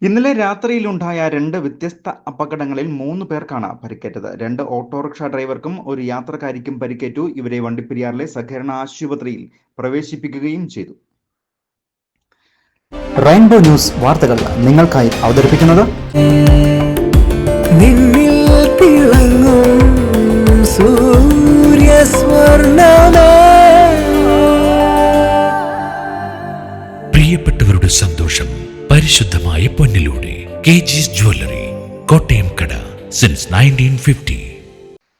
ഇന്നലെ രാത്രിയിലുണ്ടായ രണ്ട് വ്യത്യസ്ത അപകടങ്ങളിൽ 3 പേർക്കാണ് പരിക്കേറ്റത്. 2 ഓട്ടോറിക്ഷ ഡ്രൈവർക്കും ഒരു യാത്രക്കാരിക്കും പരിക്കേറ്റു. ഇവരെ വണ്ടിപ്പെരിയാറിലെ സഹകരണ ആശുപത്രിയിൽ പ്രവേശിപ്പിക്കുകയും ചെയ്തു. റെയിൻബോ ന്യൂസ് വാർത്തകൾ നിങ്ങൾക്കായി അവതരിപ്പിക്കുന്നത് പ്രിയപ്പെട്ടവരുടെ സന്തോഷം പരിശുദ്ധമായ പൊന്നിലൂടെ കെജിസ് ജ്വല്ലറി, കോട്ടയം കട സിൻസ് 1950.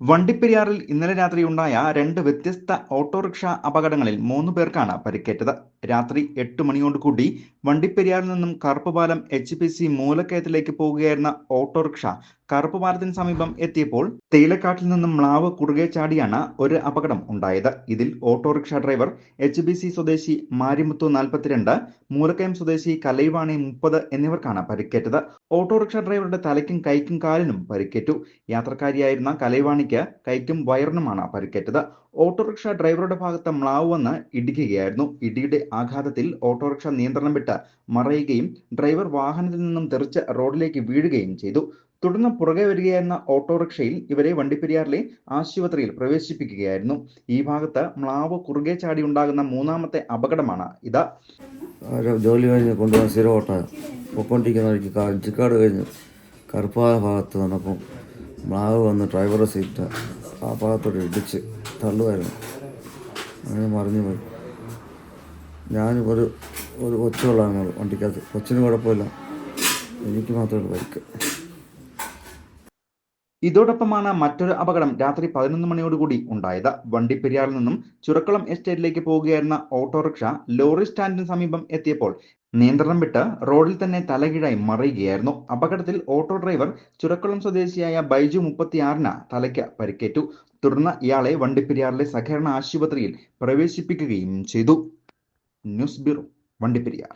വണ്ടിപ്പെരിയാറിൽ ഇന്നലെ രാത്രി ഉണ്ടായ 2 വ്യത്യസ്ത ഓട്ടോറിക്ഷ അപകടങ്ങളിൽ 3 പേർക്കാണ് പരിക്കേറ്റത്. രാത്രി 8 മണിയോടുകൂടി വണ്ടിപ്പെരിയാറിൽ നിന്നും കറുപ്പുപാലം HPC മൂലക്കയത്തിലേക്ക് പോകുകയായിരുന്ന ഓട്ടോറിക്ഷ കറുപ്പുപാലത്തിന് സമീപം എത്തിയപ്പോൾ തേയിലക്കാട്ടിൽ നിന്നും മ്ലാവ് കുറുകെ ചാടിയാണ് ഒരു അപകടം ഉണ്ടായത്. ഇതിൽ ഓട്ടോറിക്ഷ ഡ്രൈവർ HBC സ്വദേശി മാരിമുത്തു 42, മൂലക്കയം സ്വദേശി കലൈവാണി 30 എന്നിവർക്കാണ് പരിക്കേറ്റത്. ഓട്ടോറിക്ഷ ഡ്രൈവറുടെ തലയ്ക്കും കൈക്കും കാലിനും പരിക്കേറ്റു. യാത്രക്കാരിയായിരുന്ന കലൈവാണിക്ക് കൈക്കും വയറിനുമാണ് പരിക്കേറ്റത്. ഓട്ടോറിക്ഷ ഡ്രൈവറുടെ ഭാഗത്ത് മ്ലാവ് വന്ന് ഇടിക്കുകയായിരുന്നു. ഇടിയുടെ ആഘാതത്തിൽ ഓട്ടോറിക്ഷ നിയന്ത്രണം വിട്ട് മറയുകയും ഡ്രൈവർ വാഹനത്തിൽ നിന്നും തെറിച്ച് റോഡിലേക്ക് വീഴുകയും ചെയ്തു. തുടർന്ന് പുറകെ വരികയായിരുന്ന ഓട്ടോറിക്ഷയിൽ ഇവരെ വണ്ടിപ്പെരിയാറിലെ ആശുപത്രിയിൽ പ്രവേശിപ്പിക്കുകയായിരുന്നു. ഈ ഭാഗത്ത് മ്ലാവ് കുറുകെ ചാടി ഉണ്ടാകുന്ന 3ാമത്തെ അപകടമാണ് ഇത്. ജോലി കഴിഞ്ഞ് കൊണ്ടുപോകാൻ സ്ഥിരം ഓട്ടോ പൊയ്ക്കൊണ്ടിരിക്കുന്ന വഴിക്ക് കാഞ്ചിക്കാട് കഴിഞ്ഞ് കറുപ്പായ ഭാഗത്ത് വന്നപ്പം മ്ലാവ് വന്ന് ഡ്രൈവറുടെ സീറ്റ് ആ ഭാഗത്തോട് ഇടിച്ച് തള്ളുമായിരുന്നു. അങ്ങനെ മറിഞ്ഞു പോയി. ഞാനിപ്പോൾ ഒരു കൊച്ചുള്ളതാണ് വണ്ടിക്കകത്ത്. കൊച്ചിന് കുഴപ്പമില്ല, എനിക്ക് മാത്രമേ പരിക്ക്. ഇതോടൊപ്പമാണ് മറ്റൊരു അപകടം രാത്രി 11 മണിയോടുകൂടി ഉണ്ടായത്. വണ്ടിപ്പെരിയാറിൽ നിന്നും ചുരക്കുളം എസ്റ്റേറ്റിലേക്ക് പോകുകയായിരുന്ന ഓട്ടോറിക്ഷ ലോറി സ്റ്റാൻഡിന് സമീപം എത്തിയപ്പോൾ നിയന്ത്രണം വിട്ട് റോഡിൽ തന്നെ തലകീഴായി മറിയുകയായിരുന്നു. അപകടത്തിൽ ഓട്ടോ ഡ്രൈവർ ചുരക്കുളം സ്വദേശിയായ ബൈജു 36 തലയ്ക്ക് പരിക്കേറ്റു. തുടർന്ന് ഇയാളെ വണ്ടിപ്പെരിയാറിലെ സഹകരണ ആശുപത്രിയിൽ പ്രവേശിപ്പിക്കുകയും ചെയ്തു. News bureau, Vandiperiyar.